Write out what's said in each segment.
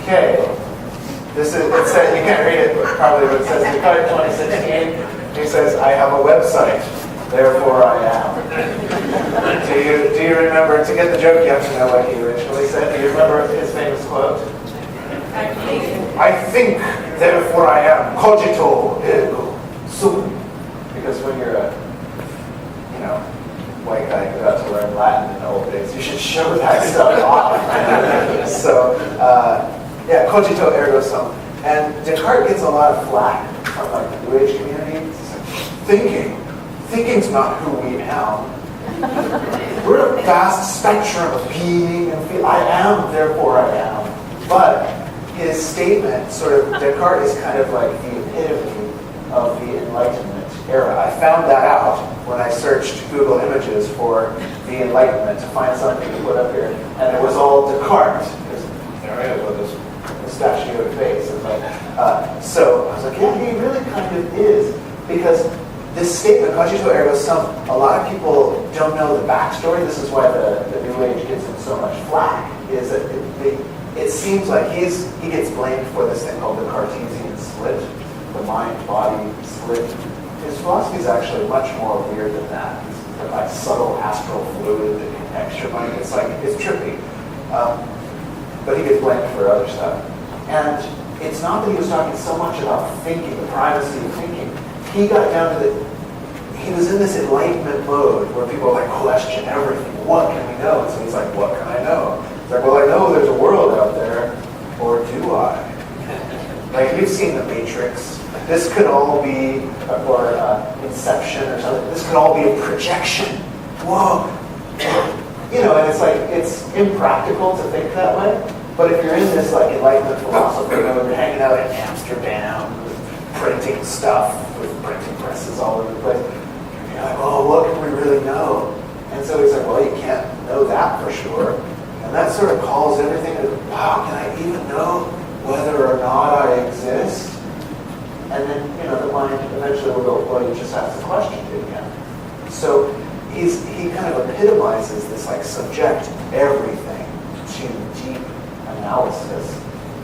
Okay, this is, it says, you can't read it probably, but it says Descartes 2016. He says, I have a website, therefore I am. Do you remember, to get the joke, you have to know what he originally said. Do you remember his famous quote? I think, therefore I am. Cogito, ergo sum. Because when you're a, white guy who got to learn Latin in the old days, you should show that stuff off. So, yeah, cogito ergo sum. And Descartes gets a lot of flack from like the New Age community. It's like, thinking's not who we am. We're a vast spectrum of being and feel. I am, therefore I am. But his statement, sort of, Descartes is kind of like the epitome of the Enlightenment era. I found that out when I searched Google Images for the Enlightenment to find something to put up here, and it was all Descartes. Because there he is with this mustachioed face. And so I was like, yeah, he really kind of is, because this statement, cogito ergo sum, a lot of people don't know the backstory. This is why the New Age gives him so much flack, is that it seems like he gets blamed for this thing called the Cartesian split, the mind-body split. His philosophy is actually much more weird than that. It's like subtle astral fluid that connects your mind. It's trippy. But he gets blamed for other stuff. And it's not that he was talking so much about thinking, the privacy of thinking. He got down to he was in this enlightenment mode where people are like, question everything. What can we know? And so he's like, what can I know? It's like, well, I know there's a world out there, or do I? Like, we've seen The Matrix. This could all be, or Inception or something. This could all be a projection. Whoa. And it's like, it's impractical to think that way. But if you're in this like enlightenment philosophy, you're hanging out in Amsterdam, printing stuff with printing presses all over the place. You're like, oh, what can we really know? And so he's like, well, you can't know that for sure. And that sort of calls everything to, wow, can I even know whether or not I exist? And then, the mind eventually will go, well, you just ask the question again. So he kind of epitomizes this, like, subject everything to deep analysis.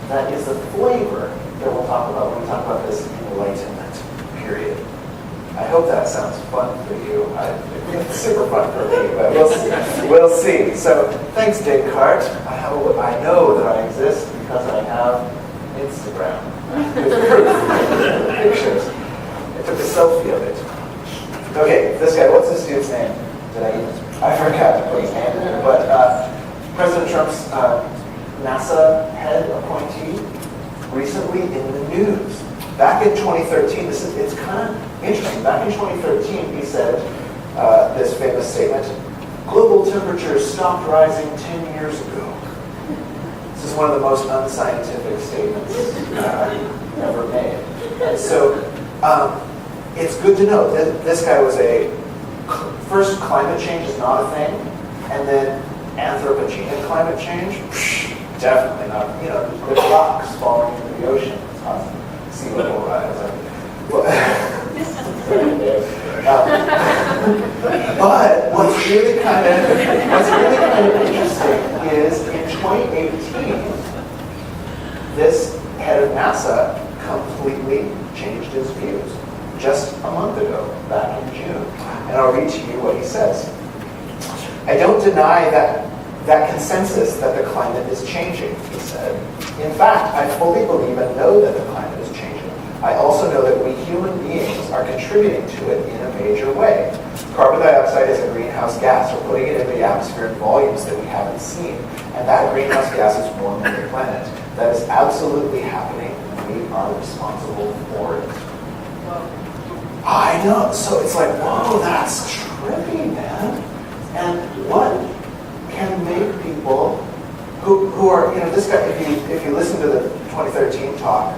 That is the flavor that we'll talk about when we talk about this Enlightenment period. I hope that sounds fun for you. It's super fun for me, but we'll see. So thanks, Descartes. I know that I exist because I have Instagram with proof, pictures. took a selfie of it. Okay, this guy, what's this dude's name? I forgot to put his name in there, but President Trump's NASA head appointee recently in the news. Back in 2013, it's kind of interesting. Back in 2013, he said this famous statement, "Global temperatures stopped rising 10 years ago." This is one of the most unscientific statements ever made. And so it's good to know that this guy was first, climate change is not a thing, and then anthropogenic climate change, definitely not. There's rocks falling into the ocean. It's awesome. Sea level rise. But what's really kind of interesting is in 2018, this head of NASA completely changed his views just a month ago, back in June. And I'll read to you what he says. "I don't deny that consensus that the climate is changing," he said. "In fact, I fully believe and know that the climate is changing. I also know that we human beings are contributing to it in a major way. Carbon dioxide is a greenhouse gas. We're putting it into the atmosphere in volumes that we haven't seen. And that greenhouse gas is warming the planet. That is absolutely happening, and we are responsible for it." I know. So it's like, whoa, that's trippy, man. And what can make people who are, this guy, if you listen to the 2013 talk,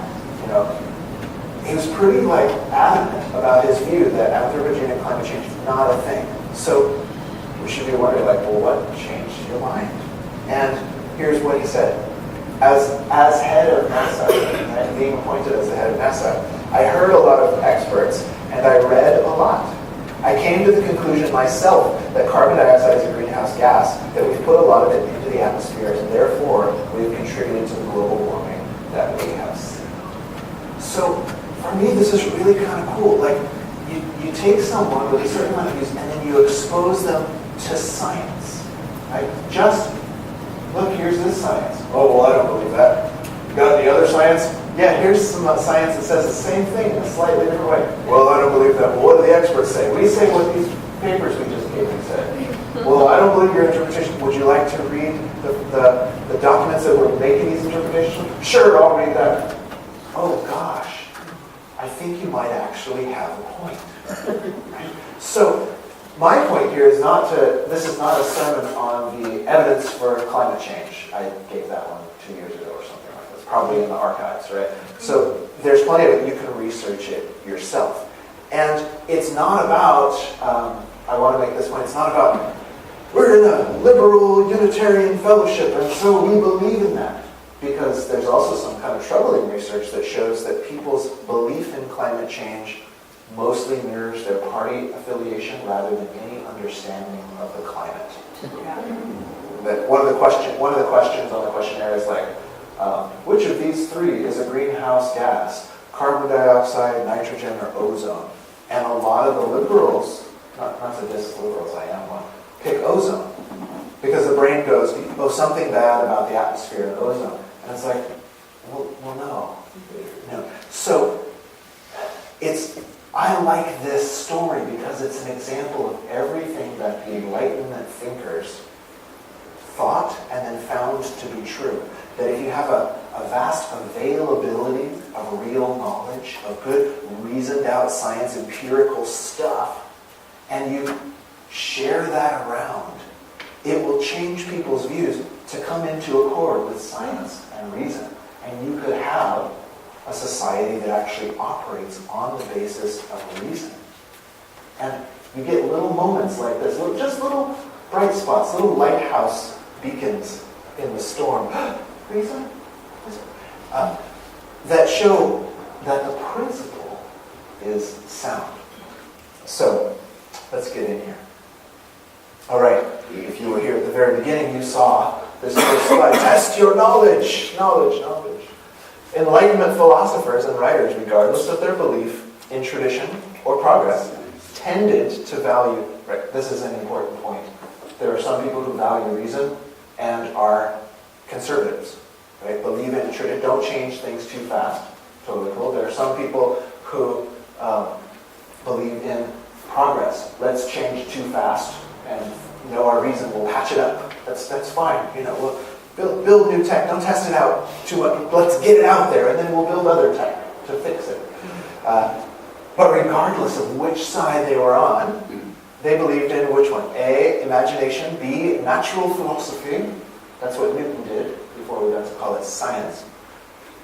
he was pretty adamant about his view that anthropogenic climate change is not a thing. So we should be wondering, well, what changed your mind? And here's what he said. As head of NASA, and being appointed as the head of NASA, I heard a lot of experts and I read a lot. I came to the conclusion myself that carbon dioxide is a greenhouse gas, that we've put a lot of it into the atmosphere, and therefore we've contributed to the global warming that we have seen. So for me, this is really kind of cool. You take someone with a certain amount of views and then you expose them to science. Just look, here's this science. Oh, well, I don't believe that. You got any other science? Yeah, here's some science that says the same thing in a slightly different way. Well, I don't believe that. Well, what do the experts say? We say what these papers we just gave you said. Well, I don't believe your interpretation. Would you like to read the documents that were making these interpretations? Sure, I'll read that. Oh, gosh. I think you might actually have a point. Right? So, my point here is this is not a sermon on the evidence for climate change. I gave that one 2 years ago or something like that. It's probably in the archives, right? So there's plenty of it. You can research it yourself. And it's not about, I want to make this point, it's not about, we're in a liberal Unitarian fellowship and so we believe in that. Because there's also some kind of troubling research that shows that people's belief in climate change mostly mirrors their party affiliation rather than any understanding of the climate. That one of the questions on the questionnaire is which of these three is a greenhouse gas? Carbon dioxide, nitrogen, or ozone? And a lot of the liberals, not to diss liberals, I am one, pick ozone. Because the brain goes, something bad about the atmosphere and ozone. And it's well, no. So I like this story because it's an example of everything that the Enlightenment thinkers thought and then found to be true. That if you have a vast availability of real knowledge, of good reasoned out science, empirical stuff, and you share that around, it will change people's views to come into accord with science and reason. And you could have a society that actually operates on the basis of reason. And you get little moments like this, just little bright spots, little lighthouse beacons in the storm. Reason? That show that the principle is sound. So, let's get in here. All right, if you were here at the very beginning, you saw this first slide. Test your knowledge. Knowledge. Enlightenment philosophers and writers, regardless of their belief in tradition or progress, tended to value, right, this is an important point. There are some people who value reason and are conservatives, right? Believe in tradition, don't change things too fast. Totally cool. There are some people who believe in progress. Let's change too fast, and our reason will patch it up. That's fine. We'll build new tech. Don't test it out too much. Let's get it out there, and then we'll build other tech to fix it. But regardless of which side they were on, they believed in which one? A, imagination. B, natural philosophy. That's what Newton did before we got to call it science.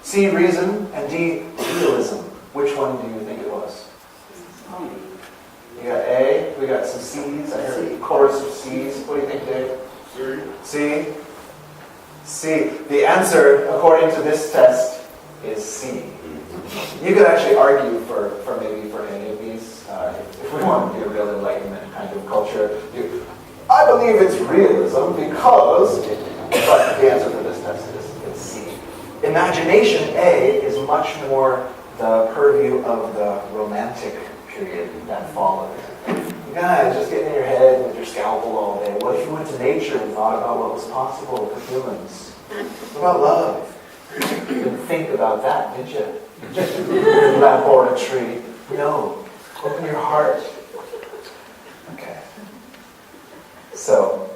C, reason. And D, realism. Which one do you think it was? You got A. We got some C's. I heard a chorus of C's. What do you think, Dave? C. C. The answer, according to this test, is C. You could actually argue for maybe for any of these, if we want to be a real Enlightenment kind of culture. I believe it's realism because, but the answer for this test is C. Imagination, A, is much more the purview of the Romantic period that followed. You guys just getting in your head with your scalpel all day. What if you went to nature and thought about what was possible for humans? What about love? You didn't think about that, did you? Laboratory. No. Open your heart. Okay. So,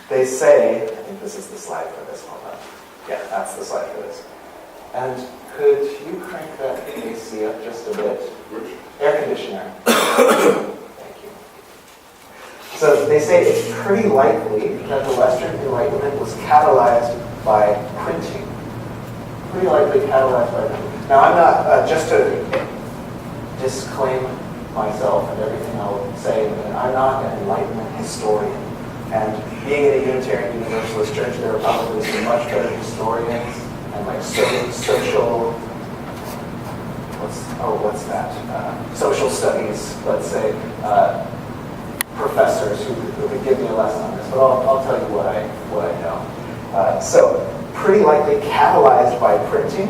they say, I think this is the slide for this one. Yeah, that's the slide for this. And could you crank that AC up just a bit? Air conditioner. Thank you. So they say it's pretty likely that the Western Enlightenment was catalyzed by printing. Pretty likely catalyzed by printing. Now I'm not, just to disclaim myself and everything I'll say, I'm not an Enlightenment historian. And being in a Unitarian Universalist church, there are probably some much better historians and like social, what's that? Social studies, let's say, professors who could give me a lesson on this. But I'll tell you what I know. So pretty likely catalyzed by printing,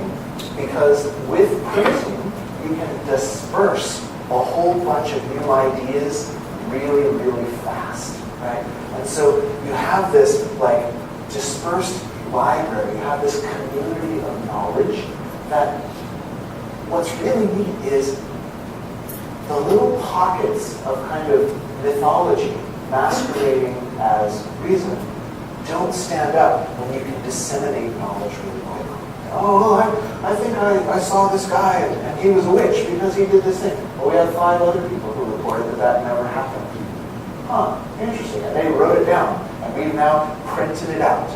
because with printing you can disperse a whole bunch of new ideas really, really fast, right? And so you have this like dispersed library, you have this community of knowledge that what's really neat is the little pockets of kind of mythology masquerading as reason don't stand up when you can disseminate knowledge really quickly. Oh, I think I saw this guy and he was a witch because he did this thing. Well, we have 5 other people who reported that never happened. Huh, interesting. And they wrote it down, and we've now printed it out.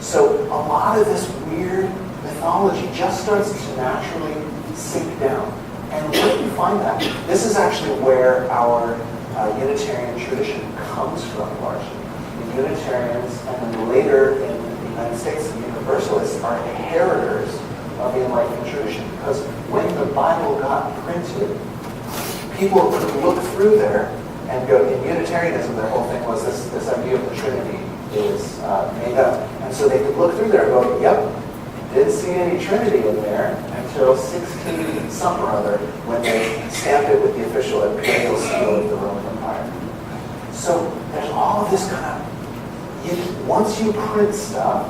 So a lot of this weird mythology just starts to naturally sink down. And where do you find that? This is actually where our Unitarian tradition comes from, largely. The Unitarians, and then later in the United States, the Universalists are inheritors of the Enlightenment tradition. Because when the Bible got printed, people could look through there and go, in Unitarianism, their whole thing was this idea of the Trinity is made up. And so they could look through there and go, yep, didn't see any Trinity in there until 16-something or other, when they stamped it with the official imperial seal of the Roman Empire. So there's all of this kind of, once you print stuff,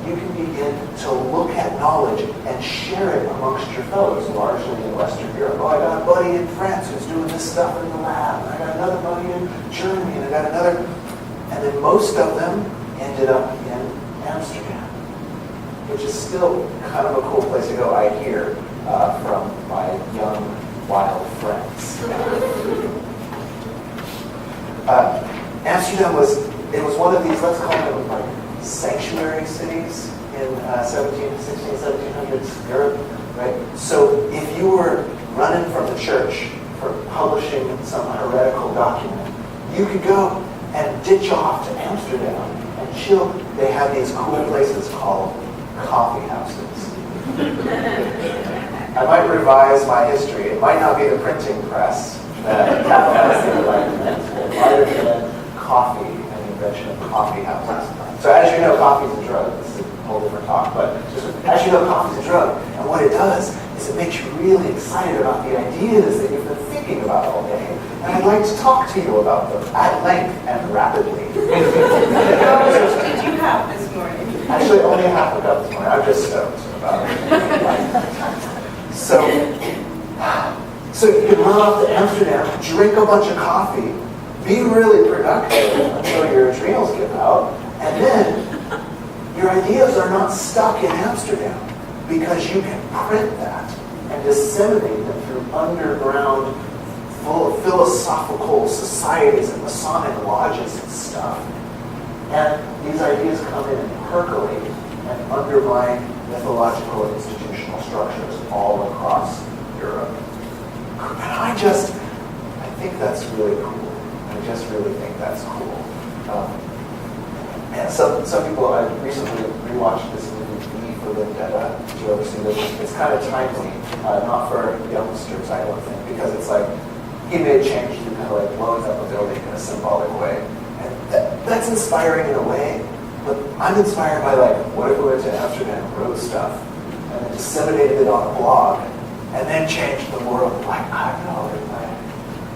you can begin to look at knowledge and share it amongst your fellows, largely in Western Europe. Oh, I got a buddy in France who's doing this stuff in the lab, and I got another buddy in Germany, and I got another, and then most of them ended up in Amsterdam, which is still kind of a cool place to go, I hear, from my young, wild friends. Amsterdam was one of these, let's call them like sanctuary cities in 1700s Europe, right? So if you were running from the church for publishing some heretical document, you could go and ditch off to Amsterdam and chill. They have these cool places called coffee houses. I might revise my history. It might not be the printing press that capitalized the Enlightenment. It might have been coffee and the invention of coffee houses. So as you know, coffee is a drug. This is a whole different talk, but just as you know, coffee is a drug. And what it does is it makes you really excited about the ideas that you've been thinking about all day. And I'd like to talk to you about them at length and rapidly. How much did you have this morning? Actually, only half a cup this morning. I'm just stoked about it. So you can run off to Amsterdam, drink a bunch of coffee, be really productive until your adrenals give out, and then your ideas are not stuck in Amsterdam because you can print that and disseminate them through underground full of philosophical societies and Masonic lodges and stuff. And these ideas come in and percolate and undermine mythological and institutional structures all across Europe. And I think that's really cool. I just really think that's cool. And some people, I recently rewatched this movie, V for Vendetta. Did you ever see this? It's kind of timely, not for youngsters, I don't think, because it's like, he made change through kind of like blowing up a building in a symbolic way. And that's inspiring in a way, but I'm inspired by like, what if we went to Amsterdam and wrote stuff, and then disseminated it on a blog, and then changed the world? Like, I don't know,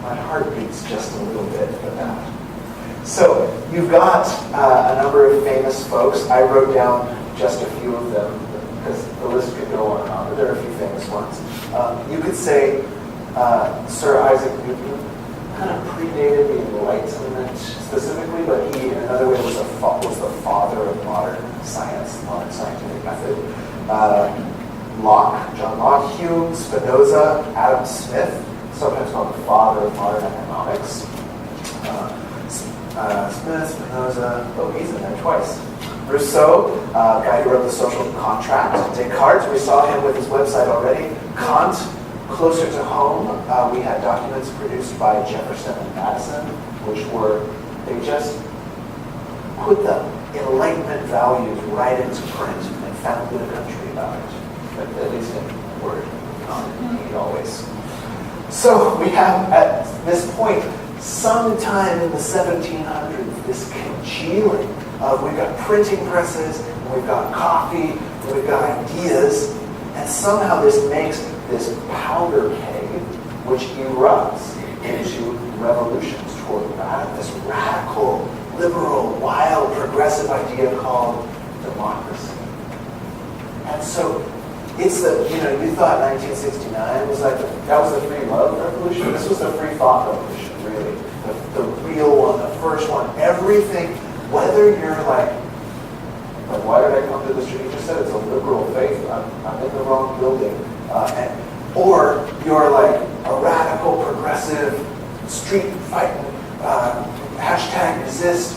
my heart beats just a little bit for that. So you've got a number of famous folks. I wrote down just a few of them because the list could go on and on, but there are a few famous ones. You could say Sir Isaac Newton kind of predated the Enlightenment specifically, but he, in another way, was the father of modern science, modern scientific method. John Locke, Hume, Spinoza, Adam Smith, sometimes called the father of modern economics. Smith, Spinoza, oh, he's in there twice. Rousseau, guy who wrote The Social Contract. Descartes, we saw him with his website already. Kant, closer to home, we had documents produced by Jefferson and Madison, which were, they just put the Enlightenment values right into print and founded a country about it. At least in word, not in deed always. So we have, at this point, sometime in the 1700s, this congealing of, we've got printing presses, we've got coffee, we've got ideas, and somehow this makes this powder keg, which erupts into revolutions toward this radical, liberal, wild, progressive idea called democracy. And so it's the, you thought 1969 was like, that was the free love revolution. This was the free thought revolution, really. The real one, the first one. Everything, whether you're like, why did I come to this church? You just said it's a liberal faith. I'm in the wrong building. Or you're like a radical, progressive, street fighting, hashtag resist.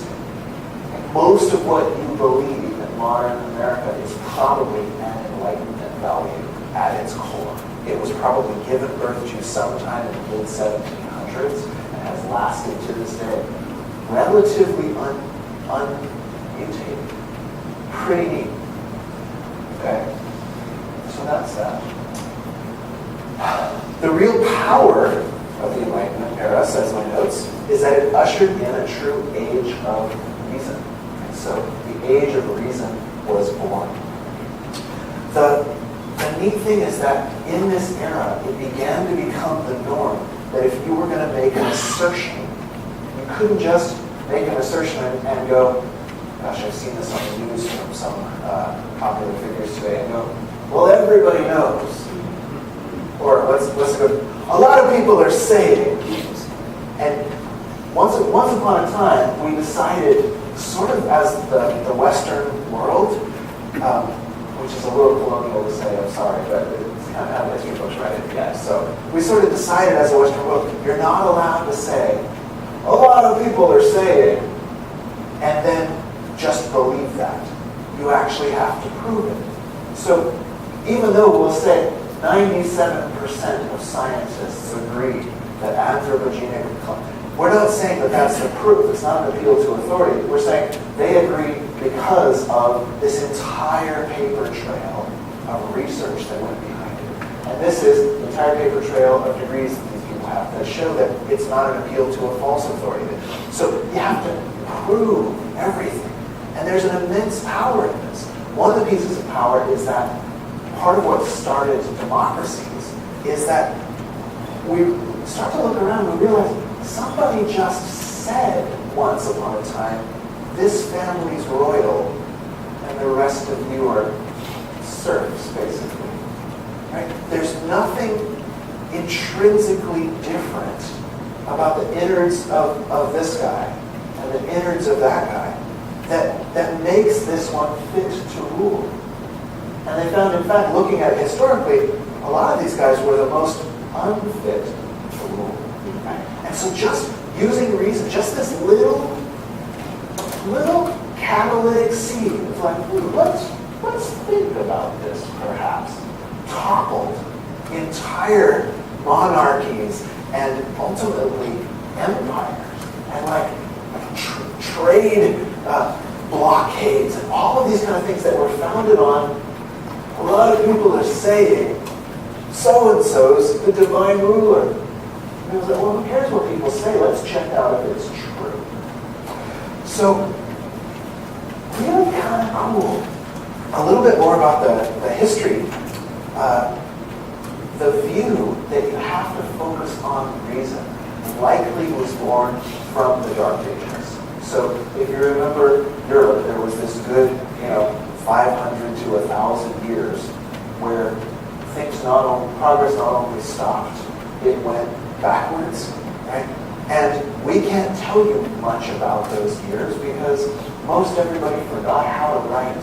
Most of what you believe in modern America is probably an Enlightenment value at its core. It was probably given birth to sometime in the mid-1700s and has lasted to this day. Relatively unmutated. Pretty neat. Okay? So that's that. The real power of the Enlightenment era, says my notes, is that it ushered in a true age of reason. And so the age of reason was born. The neat thing is that in this era, it began to become the norm that if you were going to make an assertion, you couldn't just make an assertion and go, gosh, I've seen this on the news from some popular figures today, and go, well, everybody knows. Or let's go, a lot of people are saying, and once upon a time, we decided, sort of as the Western world, which is a little colonial to say, I'm sorry, but it's kind of how history books write it, yeah. So we sort of decided as a Western world, you're not allowed to say, a lot of people are saying, and then just believe that. You actually have to prove it. So even though we'll say 97% of scientists agree that anthropogenic, we're not saying that that's the proof. It's not an appeal to authority. We're saying they agree because of this entire paper trail of research that went behind it. And this is the entire paper trail of degrees that these people have that show that it's not an appeal to a false authority. So you have to prove everything. And there's an immense power in this. One of the pieces of power is that part of what started democracies is that we start to look around and realize somebody just said once upon a time, this family's royal and the rest of you are serfs, basically. Right? There's nothing intrinsically different about the innards of this guy and the innards of that guy that makes this one fit to rule. And they found, in fact, looking at it historically, a lot of these guys were the most unfit to rule. And so just using reason, just this little catalytic seed of like, let's think about this perhaps, toppled entire monarchies and ultimately empires and like trade blockades and all of these kind of things that were founded on a lot of people are saying so-and-so's the divine ruler. And I was like, well, who cares what people say? Let's check out if it's true. So, really kind of cool. A little bit more about the history. The view that you have to focus on reason likely was born from the Dark Ages. So if you remember Europe, there was this good, 500 to 1,000 years where progress not only stopped, it went backwards, right? And we can't tell you much about those years because most everybody forgot how to write,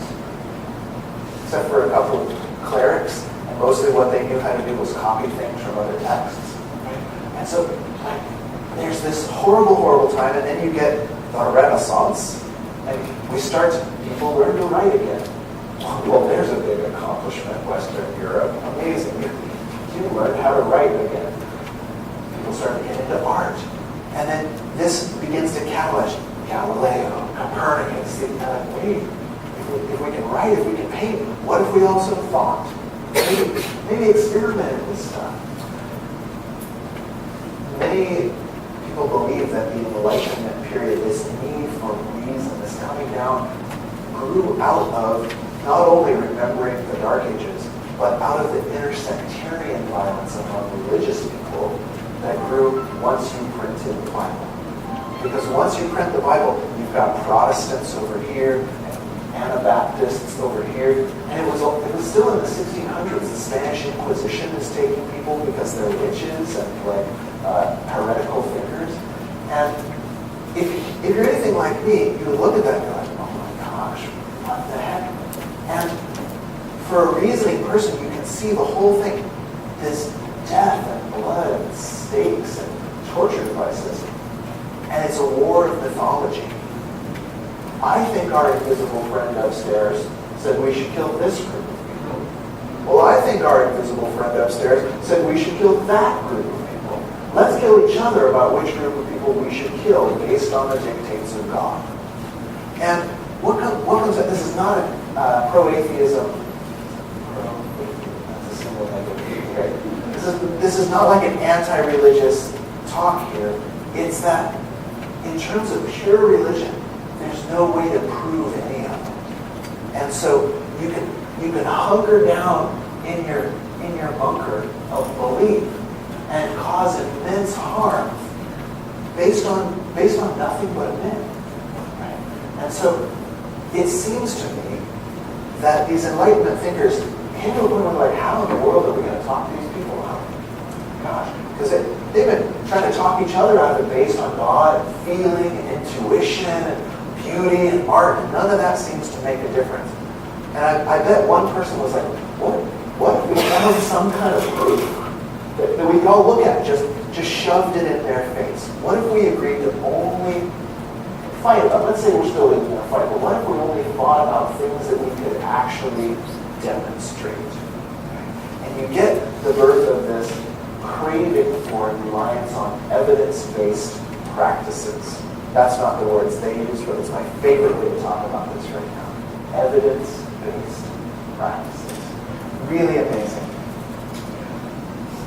except for a couple of clerics, and mostly what they knew how to do was copy things from other texts. And so there's this horrible, horrible time, and then you get the Renaissance, and people learn to write again. Well, there's a big accomplishment, Western Europe. Amazing. You learned how to write again. People start to get into art. And then this begins to catalyze Galileo, Copernicus. Wait, if we can write, if we can paint, what if we also thought? Maybe experimented with stuff. Many people believe that the Enlightenment period, this need for reason, this coming down, grew out of not only remembering the Dark Ages, but out of the intersectarian violence among religious people that grew once you printed the Bible. Because once you print the Bible, you've got Protestants over here, and Anabaptists over here, and it was still in the 1600s. The Spanish Inquisition is taking people because they're witches and heretical figures. And if you're anything like me, you would look at that and be like, oh my gosh, what the heck? And for a reasoning person, you can see the whole thing, this death and blood and stakes and torture devices. And it's a war of mythology. I think our invisible friend upstairs said we should kill this group of people. Well, I think our invisible friend upstairs said we should kill that group of people. Let's kill each other about which group of people we should kill based on the dictates of God. And what comes out, this is not a pro-atheism, that's a symbol negative, right? This is not like an anti-religious talk here. It's that in terms of pure religion, there's no way to prove any of it. And so you can hunker down in your bunker of belief and cause immense harm based on nothing but a myth. Right? And so it seems to me that these Enlightenment thinkers came to a point where like, how in the world are we going to talk these people out? Gosh, because they've been trying to talk each other out of it based on God and feeling and intuition and beauty and art, and none of that seems to make a difference. And I bet one person was like, what if we found some kind of proof that we could all look at, just shoved it in their face? What if we agreed to only fight about, let's say we're still in a fight, but what if we only fought about things that we could actually demonstrate? And you get the birth of this craving for reliance on evidence-based practices. That's not the words they use, but it's my favorite way to talk about this right now. Evidence-based practices. Really amazing.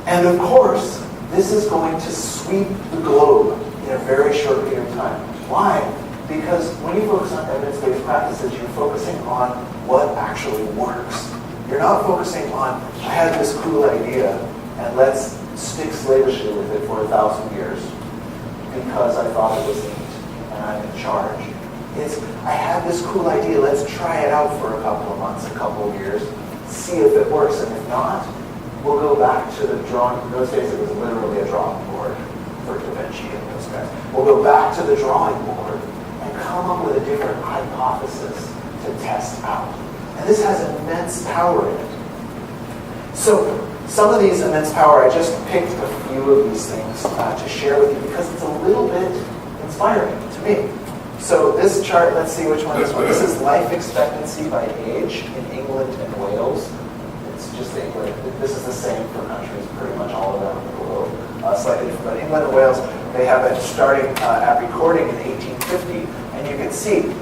And of course, this is going to sweep the globe in a very short period of time. Why? Because when you focus on evidence-based practices, you're focusing on what actually works. You're not focusing on, I had this cool idea, and let's stick slavishly with it for 1,000 years because I thought it was neat and I'm in charge. It's, I had this cool idea, let's try it out for a couple of months, a couple of years, see if it works, and if not, We'll go back to the drawing. In those days, it was literally a drawing board for Da Vinci and those guys. We'll go back to the drawing board and come up with a different hypothesis to test out. And this has immense power in it. So some of these immense power, I just picked a few of these things to share with you because it's a little bit inspiring to me. So this chart, let's see which one this one. This is life expectancy by age in England and Wales. It's just England. This is the same for countries pretty much all around the globe. Slightly different, but England and Wales, they have it starting at recording in 1850, and you can see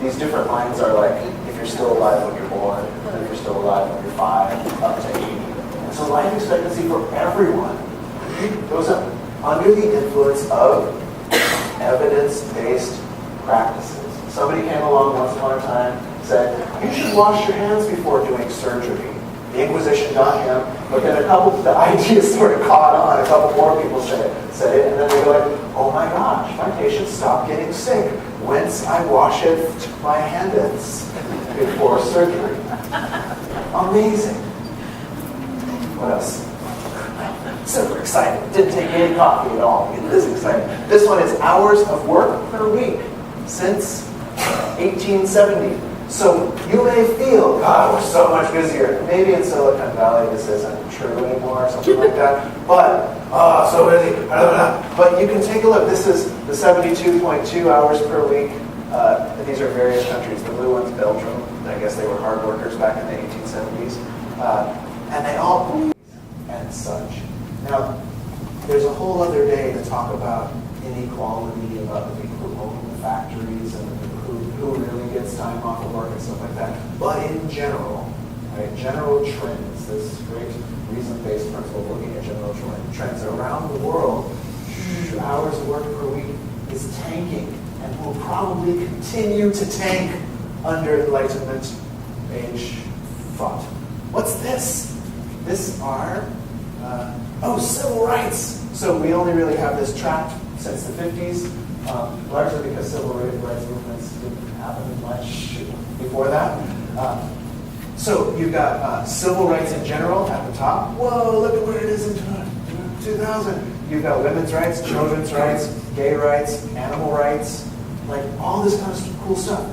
these different lines are like if you're still alive when you're born, and if you're still alive when you're 5, up to 80. And so life expectancy for everyone goes up under the influence of evidence-based practices. Somebody came along once upon a time, said, you should wash your hands before doing surgery. The Inquisition got him, but then the ideas sort of caught on. A couple more people said it, and then they go like, oh my gosh, my patients stop getting sick. Whence I washeth my hands before surgery. Amazing. What else? Super exciting. Didn't take any coffee at all. This is exciting. This one is hours of work per week since 1870. So you may feel, God, we're so much busier. Maybe in Silicon Valley this isn't true anymore or something like that. But, so busy. But you can take a look. This is the 72.2 hours per week. These are various countries. The blue one's Belgium. I guess they were hard workers back in the 1870s. And they all and such. Now, there's a whole other day to talk about inequality, about the people who own the factories and who really gets time off of work and stuff like that. But in general, right, general trends, this great reason-based principle looking at general trends around the world, hours of work per week is tanking and will probably continue to tank under Enlightenment age thought. What's this? This are civil rights. So we only really have this trapped since the 50s, largely because civil rights movements didn't happen much before that. So you've got civil rights in general at the top. Whoa, look at where it is in 2000. You've got women's rights, children's rights, gay rights, animal rights, like all this kind of cool stuff.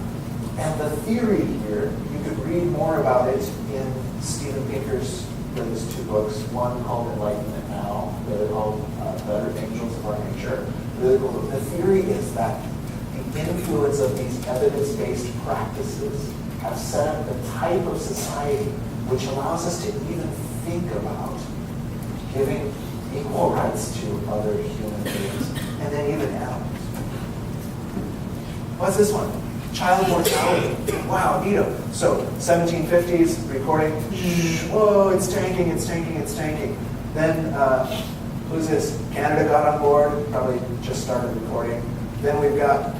And the theory here, you could read more about it in Steven Pinker's latest 2 books, one called Enlightenment Now, the other called Better Angels of Our Nature. The theory is that the influence of these evidence-based practices have set up the type of society which allows us to even think about giving equal rights to other human beings, and then even animals. What's this one? Child mortality. Wow, neato. So 1750s, recording. Whoa, it's tanking, it's tanking, it's tanking. Then, who's this? Canada got on board, probably just started recording. Then we've got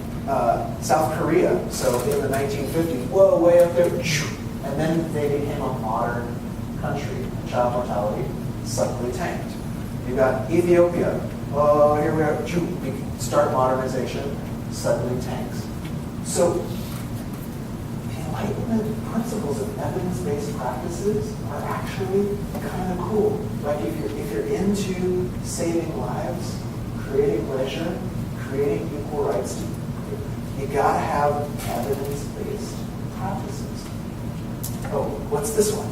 South Korea. So in the 1950s, whoa, way up there. And then they became a modern country. And child mortality suddenly tanked. You've got Ethiopia. Oh, here we are. We start modernization, suddenly tanks. So, the Enlightenment principles of evidence-based practices are actually kind of cool. Like if you're into saving lives, creating leisure, creating equal rights, you gotta have evidence-based practices. Oh, what's this one?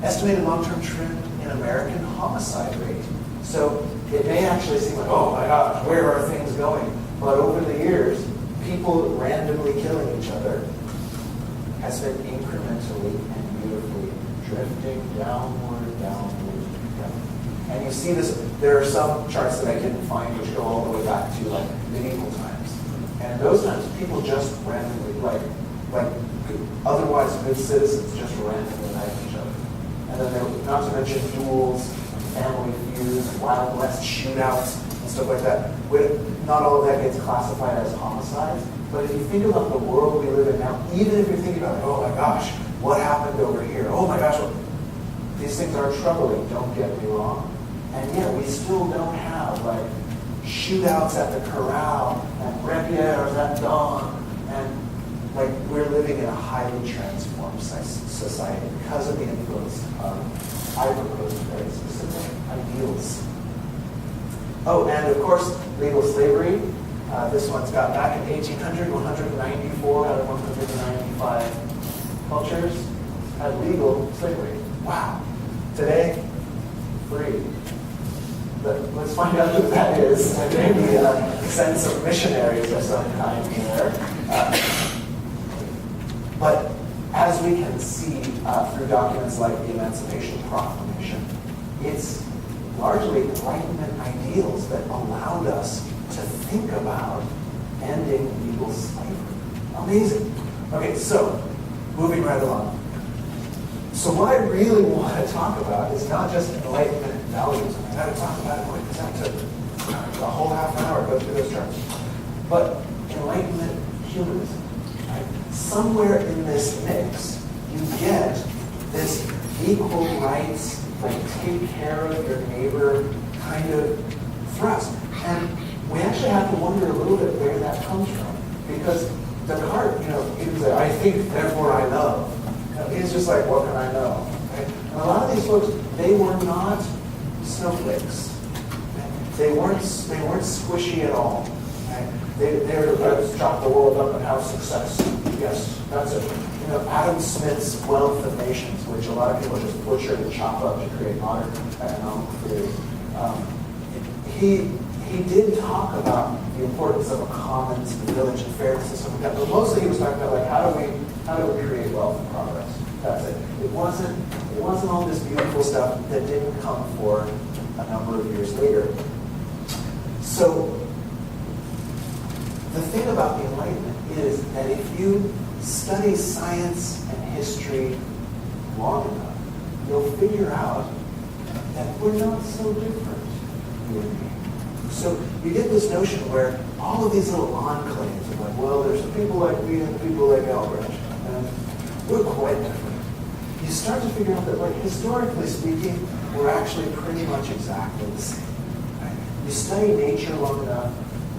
Estimated long-term trend in American homicide rate. So it may actually seem like, oh my gosh, where are things going? But over the years, people randomly killing each other has been incrementally and beautifully drifting downward. And you see this, there are some charts that I didn't find which go all the way back to like medieval times. And in those times, people just randomly, like otherwise good citizens just randomly knife each other. And then there, not to mention duels, family feuds, Wild West shootouts, and stuff like that. Not all of that gets classified as homicides, but if you think about the world we live in now, even if you're thinking about, oh my gosh, what happened over here? Oh my gosh, these things are troubling, don't get me wrong. And yet we still don't have like shootouts at the corral and rapiers at dawn, and like we're living in a highly transformed society because of the influence of I propose very specific ideals. Oh, and of course, legal slavery. This one's got back in 1800, 194 out of 195 cultures had legal slavery. Wow. Today, free. But let's find out who that is. Maybe send some missionaries of some kind here. But as we can see through documents like the Emancipation Proclamation, it's largely Enlightenment ideals that allowed us to think about ending legal slavery. Amazing. Okay, so moving right along. So what I really want to talk about is not just Enlightenment values. I got to talk about it quick because that took a whole half an hour to go through those terms. But Enlightenment humanism. Right? Somewhere in this mix, you get this equal rights, like take care of your neighbor kind of thrust. And we actually have to wonder a little bit where that comes from. Because Descartes, he would say, I think, therefore I know. He's just like, what can I know? Right? And a lot of these folks, they were not snowflakes. They weren't squishy at all. Right? They were, let's chop the world up and have success. Yes, that's it. Adam Smith's Wealth of Nations, which a lot of people just butcher and chop up to create modern economic theory. He did talk about the importance of a commons, the village, and fairness and stuff like that. But mostly he was talking about like how do we create wealth and progress. That's it. It wasn't all this beautiful stuff that didn't come for a number of years later. So the thing about the Enlightenment is that if you study science and history long enough, you'll figure out that we're not so different, you and me. So you get this notion where all of these little enclaves of like, well, there's the people like me and the people like Albrecht, and we're quite different. You start to figure out that, like, historically speaking, we're actually pretty much exactly the same. Right? You study nature long enough,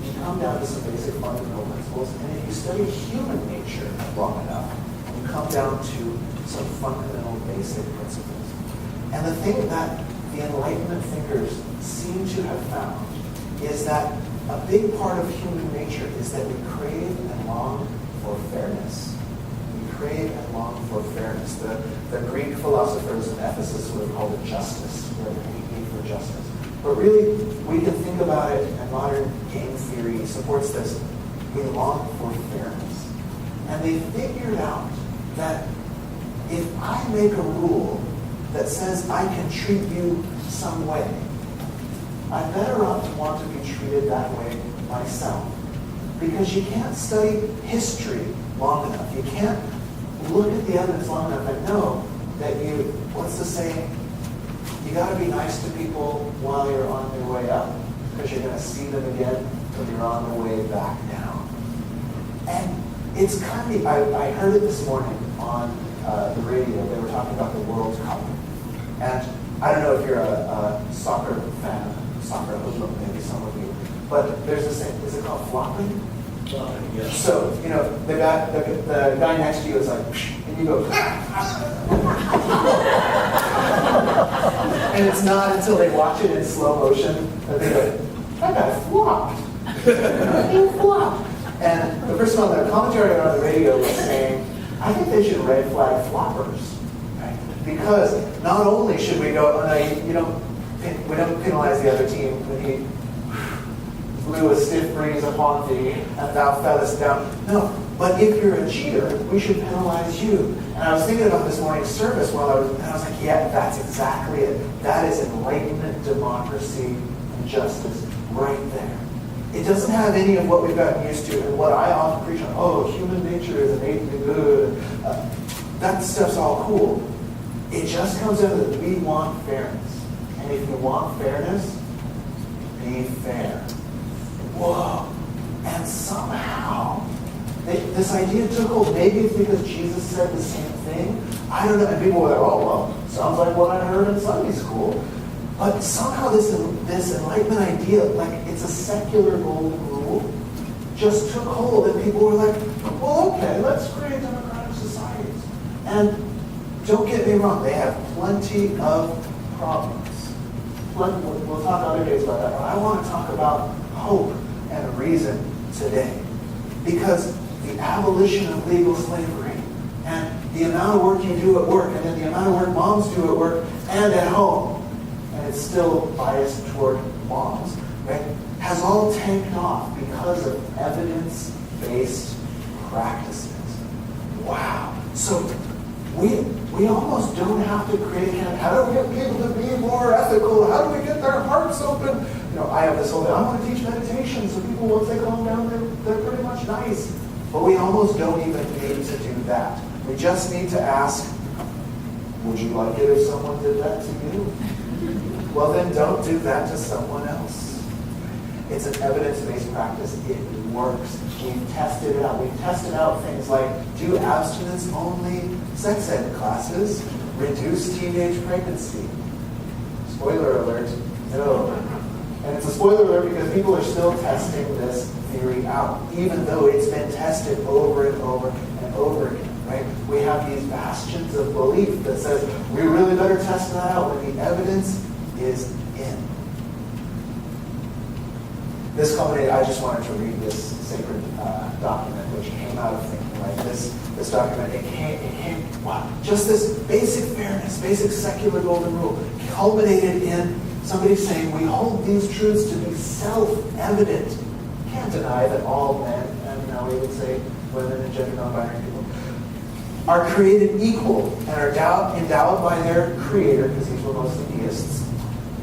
you come down to some basic fundamental principles, and if you study human nature long enough, you come down to some fundamental basic principles. And the thing that the Enlightenment thinkers seem to have found is that a big part of human nature is that we crave and long for fairness. We crave and long for fairness. The Greek philosophers in Ephesus would have called it justice, or the need for justice. But really, we can think about it, and modern game theory supports this. We long for fairness. And they figured out that if I make a rule that says I can treat you some way, I'm better off to want to be treated that way myself. Because you can't study history long enough. You can't look at the evidence long enough and know that what's the saying? You got to be nice to people while you're on your way up, because you're going to see them again when you're on the way back down. And it's kind of, I heard it this morning on the radio. They were talking about the World Cup. And I don't know if you're a soccer fan, soccer hoodlum, maybe some of you, but there's this thing, is it called flopping? Yeah. So, the guy next to you is like, and you go, and it's not until they watch it in slow motion that they go, that guy flopped. He flopped. And the person on the commentary on the radio was saying, I think they should red flag floppers. Right? Because not only should we go, oh no, we don't penalize the other team when he blew a stiff breeze upon thee and thou fellest down. No, but if you're a cheater, we should penalize you. And I was thinking about this morning's service and I was like, yeah, that's exactly it. That is Enlightenment democracy and justice right there. It doesn't have any of what we've gotten used to and what I often preach on, human nature is innately good. That stuff's all cool. It just comes out that we want fairness. And if you want fairness, be fair. Whoa. And somehow, this idea took hold. Maybe it's because Jesus said the same thing. I don't know. And people were like, oh, well, sounds like what I heard in Sunday school. But somehow this Enlightenment idea, like it's a secular golden rule, just took hold. And people were like, well, okay, let's create democratic societies. And don't get me wrong, they have plenty of problems. We'll talk other days about that, but I want to talk about hope and reason today. Because the abolition of legal slavery and the amount of work you do at work and then the amount of work moms do at work and at home, and it's still biased toward moms, right, has all tanked off because of evidence-based practices. Wow. So we almost don't have to create a campaign. How do we get people to be more ethical? How do we get their hearts open? I have this whole thing. I want to teach meditation so people, once they calm down, they're pretty much nice. But we almost don't even need to do that. We just need to ask, would you like it if someone did that to you? Well, then don't do that to someone else. It's an evidence-based practice. It works. We've tested it out. We've tested out things like do abstinence-only sex ed classes, reduce teenage pregnancy. Spoiler alert, no. And it's a spoiler alert because people are still testing this theory out, even though it's been tested over and over and over again, right? We have these bastions of belief that says we really better test that out when the evidence is in. This culminated, I just wanted to read this sacred document, which came out of thinking like this document. It came, wow, just this basic fairness, basic secular golden rule, culminated in somebody saying we hold these truths to be self-evident. Can't deny that all men, and now we would say women and gender non-binary people, are created equal and are endowed by their creator, because these were mostly deists,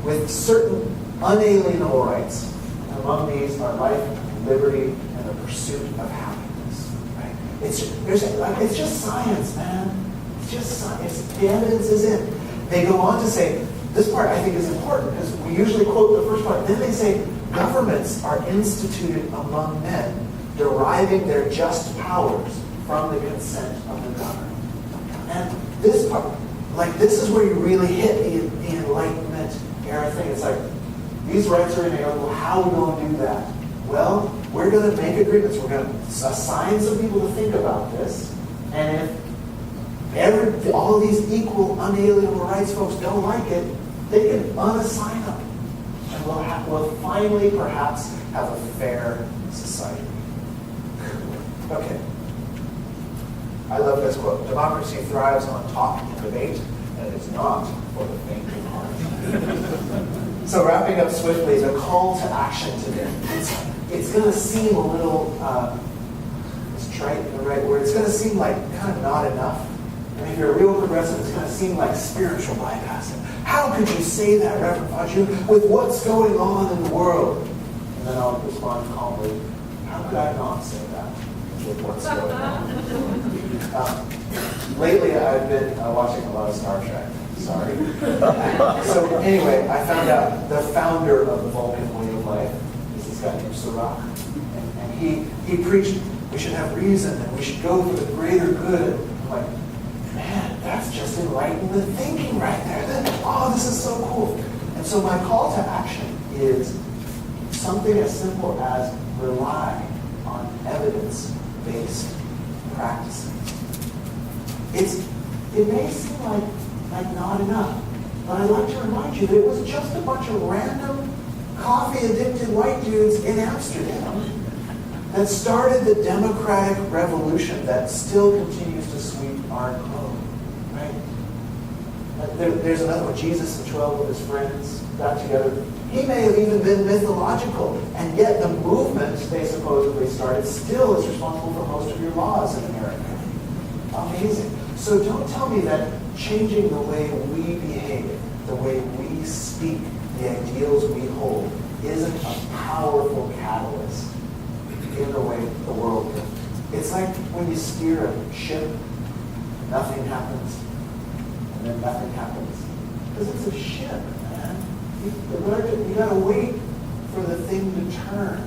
with certain unalienable rights. Among these are life, liberty, and the pursuit of happiness. Right? It's just science, man. It's just science. The evidence is in. They go on to say, this part I think is important because we usually quote the first part. Then they say, governments are instituted among men, deriving their just powers from the consent of the governed. And this part, this is where you really hit the Enlightenment era thing. It's like, these rights are inalienable. How are we going to do that? Well, we're going to make agreements. We're going to assign some people to think about this. And if all of these equal, unalienable rights folks don't like it, they can unassign them. And we'll finally perhaps have a fair society. Okay. I love this quote. Democracy thrives on talk and debate, and it is not for the faint of heart. So wrapping up swiftly, the call to action today. It's going to seem a little, is trite the right word? It's going to seem like kind of not enough. And if you're a real progressive, it's going to seem like spiritual bypassing. How could you say that, Rev Fa Jun, with what's going on in the world? And then I'll respond calmly, how could I not say that with what's going on? Lately, I've been watching a lot of Star Trek. Sorry. So anyway, I found out the founder of the Vulcan way of life is this guy named Sirach. And he preached we should have reason and we should go for the greater good. I'm like, man, that's just Enlightenment thinking right there. Oh, this is so cool. And so my call to action is something as simple as rely on evidence-based practices. It may seem like not enough, but I'd like to remind you that it was just a bunch of random coffee-addicted white dudes in Amsterdam that started the democratic revolution that still continues to sweep our globe, right? There's another one, Jesus and 12 of his friends got together. He may have even been mythological, and yet the movement they supposedly started still is responsible for most of your laws in America. Amazing. So don't tell me that changing the way we behave, the way we speak, the ideals we hold, isn't a powerful catalyst in the way the world goes. It's like when you steer a ship, nothing happens, and then nothing happens. Because it's a ship, man. You gotta wait for the thing to turn.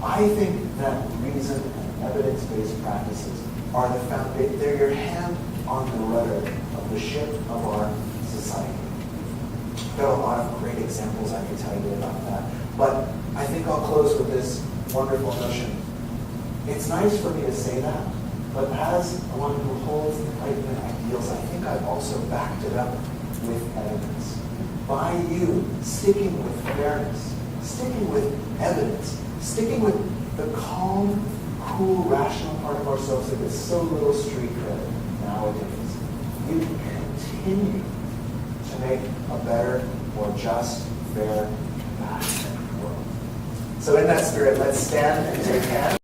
I think that reason and evidence-based practices are the foundation. They're your hand on the rudder of the ship of our society. I've got a lot of great examples I can tell you about that. But I think I'll close with this wonderful notion. It's nice for me to say that, but as one who holds Enlightenment ideals, I think I've also backed it up with evidence. By you sticking with fairness, sticking with evidence, sticking with the calm, cool, rational part of ourselves that gets so little street cred nowadays, you can continue to make a better, more just, fair, compassionate world. So in that spirit, let's stand and take hands.